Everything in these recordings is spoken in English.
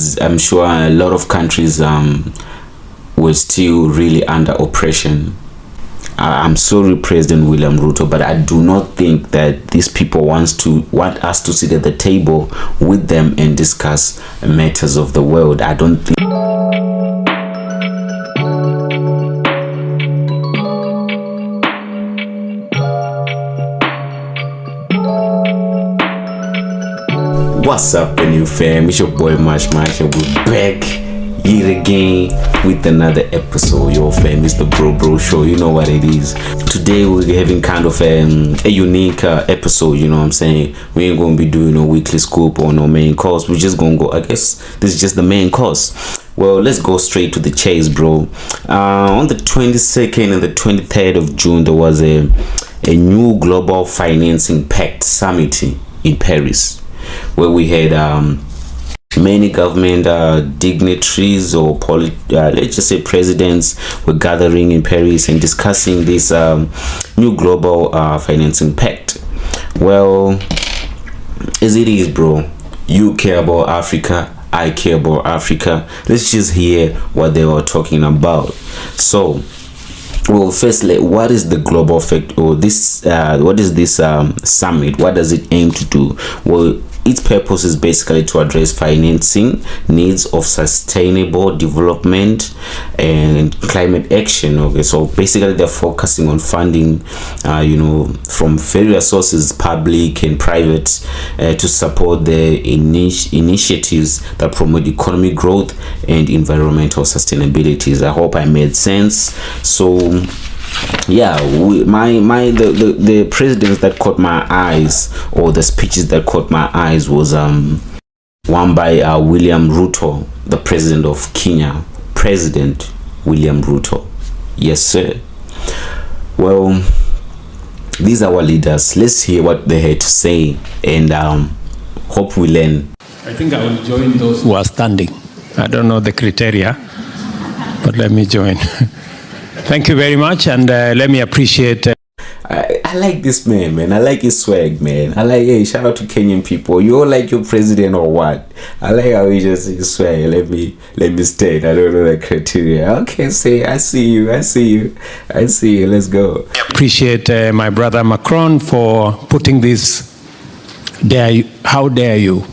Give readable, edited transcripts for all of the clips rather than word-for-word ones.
as I'm sure a lot of countries were still really under oppression. I'm sorry, President William Ruto, but I do not think that these people want us to sit at the table with them and discuss matters of the world. I don't think. What's up, new fam? It's your boy Mash. We're back here again with another episode. Your fam, it's the bro show. You know what it is. Today we're having kind of a unique episode. You know what I'm saying? We ain't gonna be doing no weekly scoop or no main course. We're just gonna go. I guess this is just the main course. Well, let's go straight to the chase, bro. On the 22nd and the 23rd of June, there was a new global financing pact summit in Paris, where we had many government dignitaries or let's just say presidents were gathering in Paris and discussing this new global financing pact. Well, as it is, bro, you care about Africa, I care about Africa. Let's just hear what they were talking about. So, well, firstly, what is the global effect, or this what is this summit? What does it aim to do? Well, its purpose is basically to address financing needs of sustainable development and climate action. Okay, so basically they're focusing on funding from various sources, public and private, to support the initiatives that promote economic growth and environmental sustainability. I hope I made sense. So yeah, the presidents that caught my eyes, or the speeches that caught my eyes, was one by William Ruto, the president of Kenya. President William Ruto. Yes, sir. Well, these are our leaders. Let's hear what they had to say, and hope we learn. I think I will join those who are standing. I don't know the criteria, but let me join. Thank you very much, and let me appreciate. I like this man. I like his swag, man. I like, hey, shout out to Kenyan people. You all like your president or what? I like how he just his swag. Let me stay. I don't know the criteria. Okay, say I see you. Let's go. I appreciate my brother Macron for putting this how dare you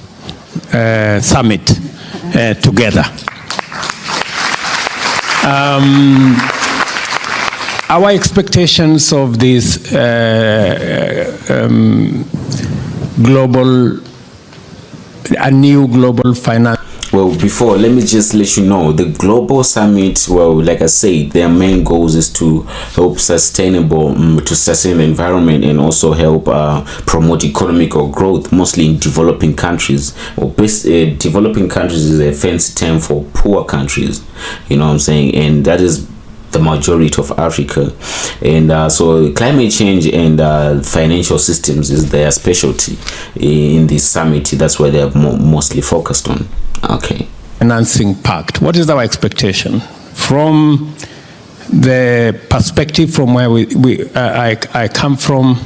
summit together. Our expectations of this new global finance. Well, before, let me just let you know, the global summit, well, like I said, their main goals is to help to sustain the environment, and also help promote economic growth, mostly in developing countries. Well, developing countries is a fancy term for poor countries, you know what I'm saying, and that is the majority of Africa. And so climate change and financial systems is their specialty in this summit. That's where they're mostly focused on. Okay. Financing pact. What is our expectation from the perspective from where I come from?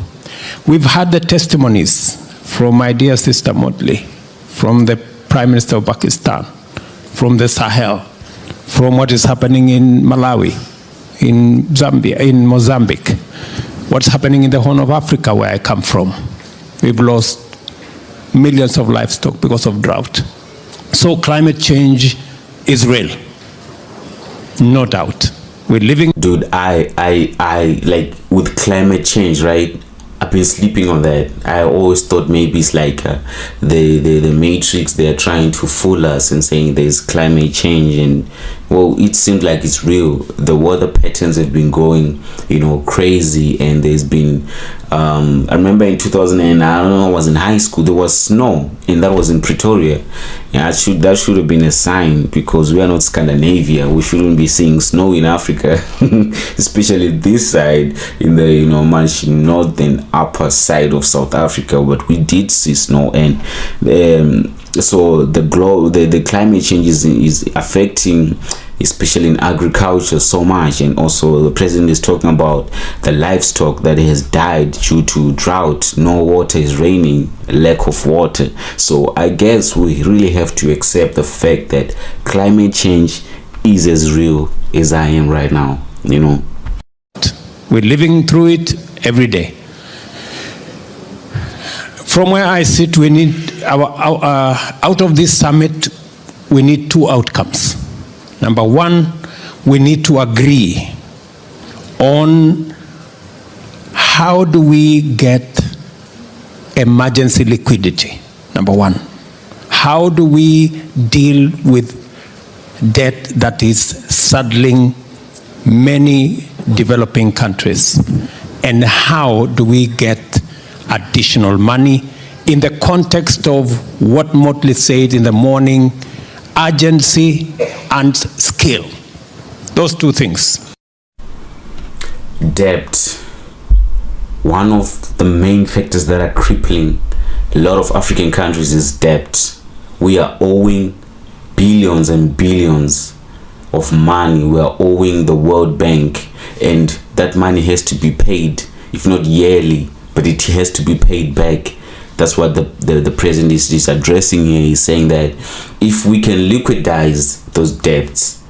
We've had the testimonies from my dear sister Motley, from the Prime Minister of Pakistan, from the Sahel, from what is happening in Malawi, in Zambia, in Mozambique, what's happening in the Horn of Africa where I come from. We've lost millions of livestock because of drought. So climate change is real, no doubt. We're living. Dude, I like with climate change, right? I've been sleeping on that. I always thought maybe it's like the Matrix. They're trying to fool us and saying there's climate change, and well, it seems like it's real. The weather patterns have been going, crazy, and there's been. I remember in 2009, I don't know, I was in high school. There was snow, and that was in Pretoria. Yeah, that should have been a sign, because we are not Scandinavia. We shouldn't be seeing snow in Africa, especially this side in the much northern upper side of South Africa. But we did see snow, and So the climate change is affecting, especially in agriculture, so much. And also the president is talking about the livestock that has died due to drought. No water is raining, lack of water. So I guess we really have to accept the fact that climate change is as real as I am right now, you know. We're living through it every day. From where I sit, we need out of this summit, we need two outcomes. Number one, we need to agree on how do we get emergency liquidity. Number one, how do we deal with debt that is saddling many developing countries, and how do we get additional money in the context of what Motley said in the morning, urgency and skill. Those two things. Debt, one of the main factors that are crippling a lot of African countries is debt. We are owing billions and billions of money. We are owing the World Bank, and that money has to be paid, if not yearly, but it has to be paid back. That's what the president is addressing here. He's saying that if we can liquidize those debts,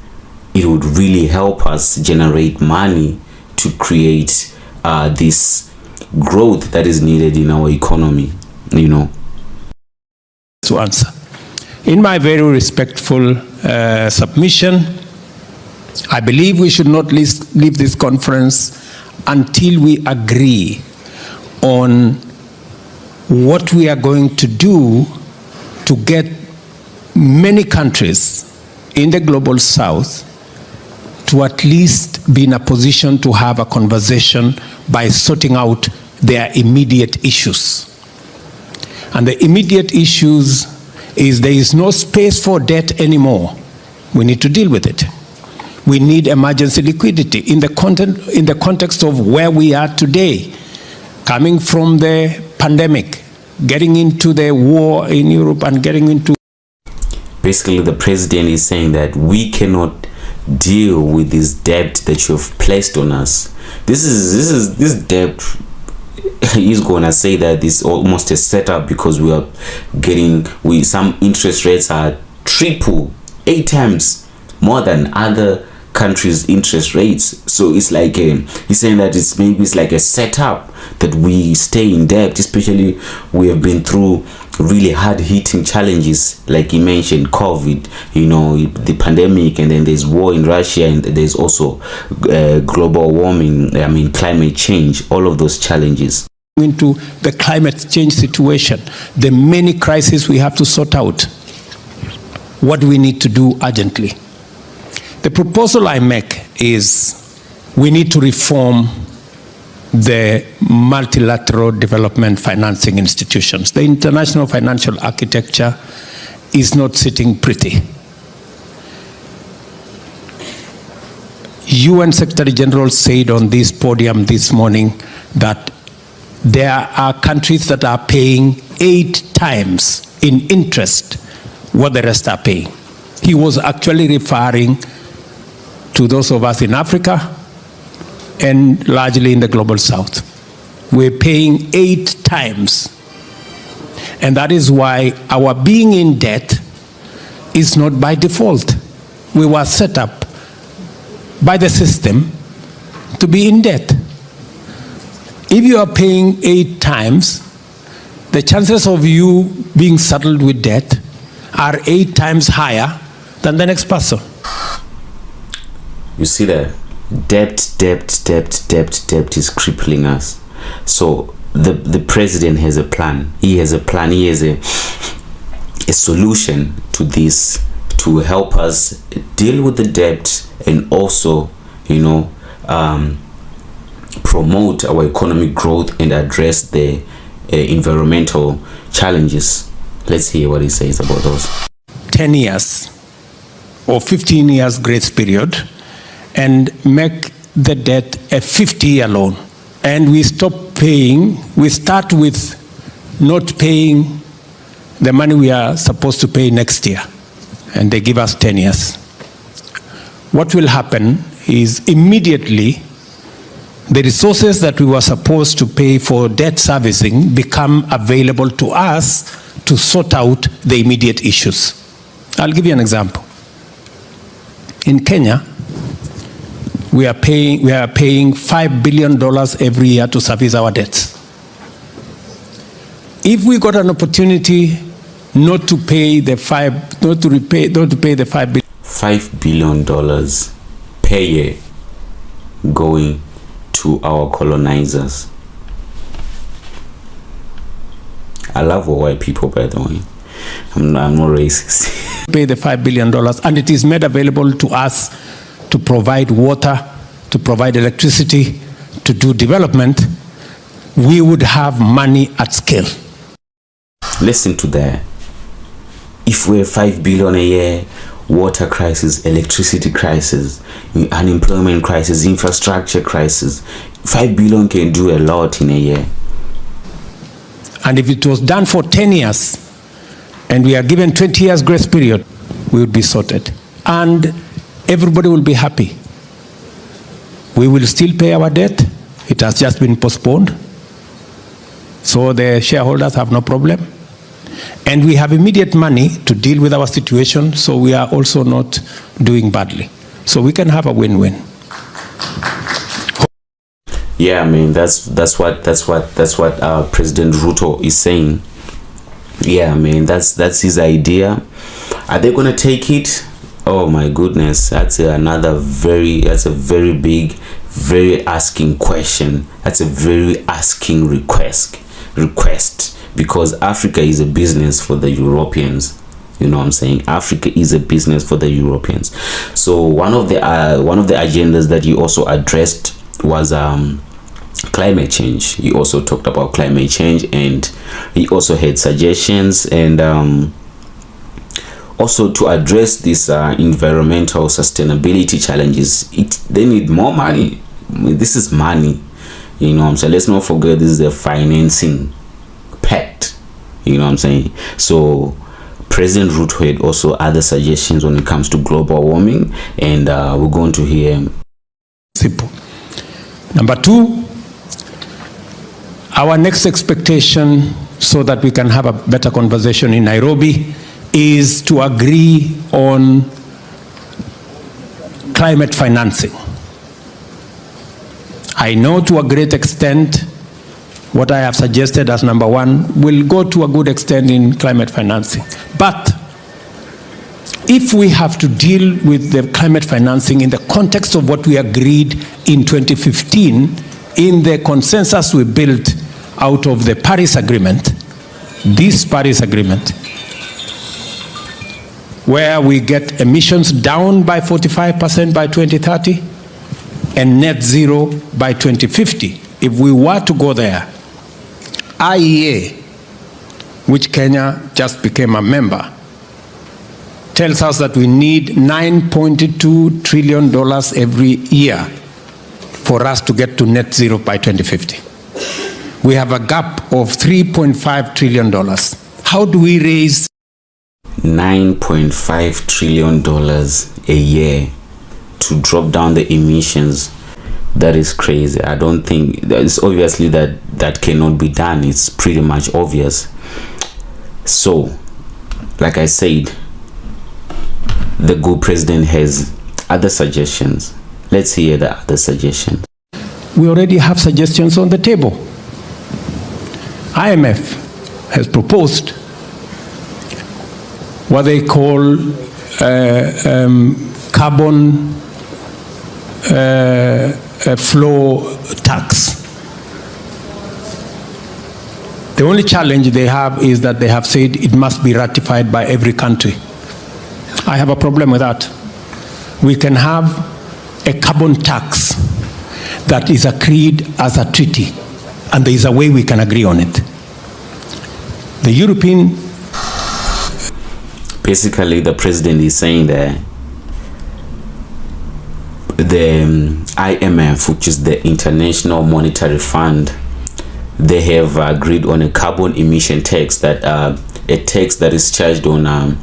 it would really help us generate money to create this growth that is needed in our economy, you know. To answer, in my very respectful submission, I believe we should not leave this conference until we agree on what we are going to do to get many countries in the global south to at least be in a position to have a conversation by sorting out their immediate issues. And the immediate issues is there is no space for debt anymore. We need to deal with it. We need emergency liquidity in the context of where we are today, coming from the pandemic, getting into the war in Europe, and getting into... Basically, the president is saying that we cannot deal with this debt that you have placed on us. This debt, he's gonna say that it's almost a setup, because we are getting, some interest rates are 8 times more than other countries' interest rates. So it's like he's saying that it's like a setup that we stay in debt, especially we have been through really hard-hitting challenges, like he mentioned, COVID, you know, the pandemic, and then there's war in Russia, and there's also global warming, climate change, all of those challenges. Into the climate change situation, the many crises we have to sort out, what we need to do urgently. The proposal I make is we need to reform the multilateral development financing institutions. The international financial architecture is not sitting pretty. UN Secretary General said on this podium this morning that there are countries that are paying 8 times in interest what the rest are paying. He was actually referring to those of us in Africa and largely in the global south. We're paying 8 times. And that is why our being in debt is not by default. We were set up by the system to be in debt. If you are paying 8 times, the chances of you being saddled with debt are 8 times higher than the next person. You see that debt is crippling us. So the president has a plan. He has a plan. He has a solution to this, to help us deal with the debt and also, you know, promote our economic growth and address the environmental challenges. Let's hear what he says about those. 10 years or 15 years grace period and make the debt a 50-year loan. And we stop paying, we start with not paying the money we are supposed to pay next year, and they give us 10 years. What will happen is immediately the resources that we were supposed to pay for debt servicing become available to us to sort out the immediate issues. I'll give you an example. In Kenya, we are paying $5 billion every year to service our debts. If we got an opportunity not to pay the $5 billion, $5 billion per year going to our colonizers. I love white people, by the way. I'm not racist. Pay the $5 billion, and it is made available to us to provide water, to provide electricity, to do development, we would have money at scale. Listen to that. If we're $5 billion a year, water crisis, electricity crisis, unemployment crisis, infrastructure crisis, $5 billion can do a lot in a year. And if it was done for 10 years, and we are given 20 years grace period, we would be sorted. And everybody will be happy. We will still pay our debt. It has just been postponed. So the shareholders have no problem. And we have immediate money to deal with our situation, so we are also not doing badly. So we can have a win-win. Yeah, I mean that's what President Ruto is saying. Yeah, I mean that's his idea. Are they gonna take it? Oh my goodness, that's a very big, very asking question. That's a very asking request. Because Africa is a business for the Europeans. You know what I'm saying? Africa is a business for the Europeans. So one of the agendas that he also addressed was climate change. He also talked about climate change, and he also had suggestions, and also to address these environmental sustainability challenges. They need more money. I mean, this is money. You know what I'm saying? Let's not forget this is a financing pact. You know what I'm saying? So President Ruto had also other suggestions when it comes to global warming, and we're going to hear. Simple. Number two, our next expectation, so that we can have a better conversation in Nairobi, is to agree on climate financing. I know to a great extent what I have suggested as number one will go to a good extent in climate financing. But if we have to deal with the climate financing in the context of what we agreed in 2015, in the consensus we built out of the Paris Agreement, this Paris Agreement, where we get emissions down by 45% by 2030 and net zero by 2050. If we were to go there, IEA, which Kenya just became a member, tells us that we need $9.2 trillion every year for us to get to net zero by 2050. We have a gap of $3.5 trillion. How do we raise $9.5 trillion a year to drop down the emissions? That is crazy. I don't think it's obviously that cannot be done. It's pretty much obvious. So, like I said, the good president has other suggestions. Let's hear the other suggestions. We already have suggestions on the table. IMF has proposed what they call carbon flow tax. The only challenge they have is that they have said it must be ratified by every country. I have a problem with that. We can have a carbon tax that is agreed as a treaty, and there is a way we can agree on it. The European... Basically, the president is saying that the IMF, which is the International Monetary Fund, they have agreed on a carbon emission tax that a tax that is charged on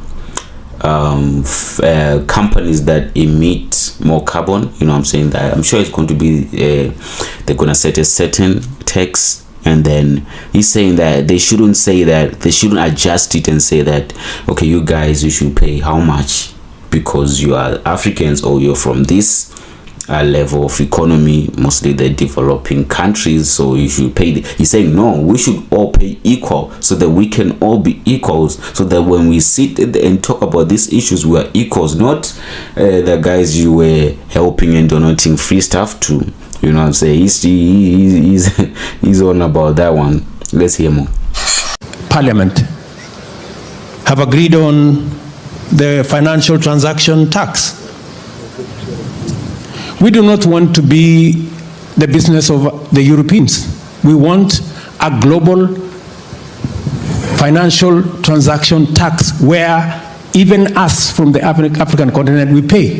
companies that emit more carbon. You know what I'm saying? That I'm sure it's going to be they're going to set a certain tax, and then he's saying that they shouldn't say that, they shouldn't adjust it and say that, okay, you guys, you should pay how much because you are Africans or you're from this level of economy, mostly the developing countries, so you should pay. He's saying no, we should all pay equal, so that we can all be equals, so that when we sit and talk about these issues, we are equals, not the guys you were helping and donating free stuff to. You know what I'm saying? He's on about that one. Let's hear more. Parliament have agreed on the financial transaction tax. We do not want to be the business of the Europeans. We want a global financial transaction tax where even us from the African continent, we pay.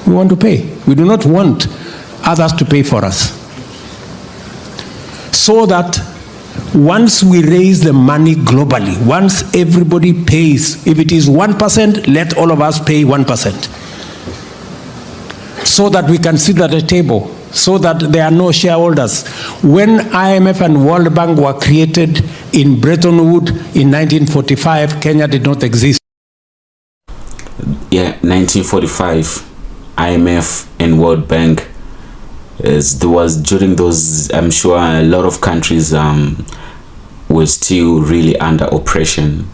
We want to pay. We do not want others to pay for us. So that once we raise the money globally, once everybody pays, if it is 1%, let all of us pay 1%. So that we can sit at a table, so that there are no shareholders. When IMF and World Bank were created in Bretton Woods in 1945, Kenya did not exist. Yeah, 1945, IMF and World Bank, there was during those, I'm sure a lot of countries were still really under oppression.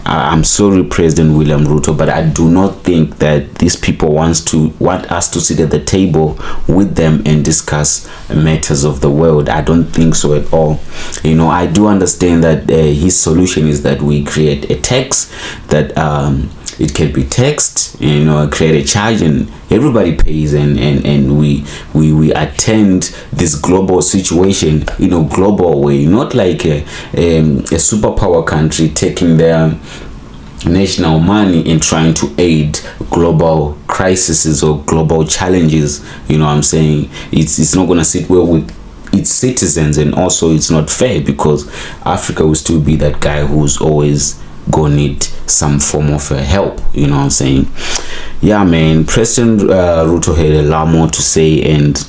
I'm sorry, President William Ruto, but I do not think that these people want us to sit at the table with them and discuss matters of the world. I don't think so at all. You know, I do understand that his solution is that we create a tax that it can be taxed, you know, create a charge, and everybody pays, and we attend this global situation in a global way, not like a superpower country taking their national money and trying to aid global crises or global challenges. You know what I'm saying? It's not going to sit well with its citizens, and also it's not fair, because Africa will still be that guy who's always gonna need some form of help. You know what I'm saying? Yeah, man, President Ruto had a lot more to say, and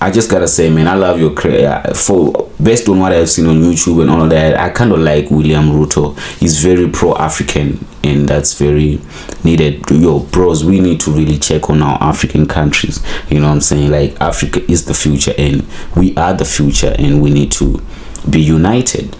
I just gotta say, man, I love your career. For based on what I've seen on YouTube and all of that, I kind of like William Ruto. He's very pro-African, and that's very needed. Yo, bros, we need to really check on our African countries. You know what I'm saying? Like, Africa is the future, and we are the future, and we need to be united.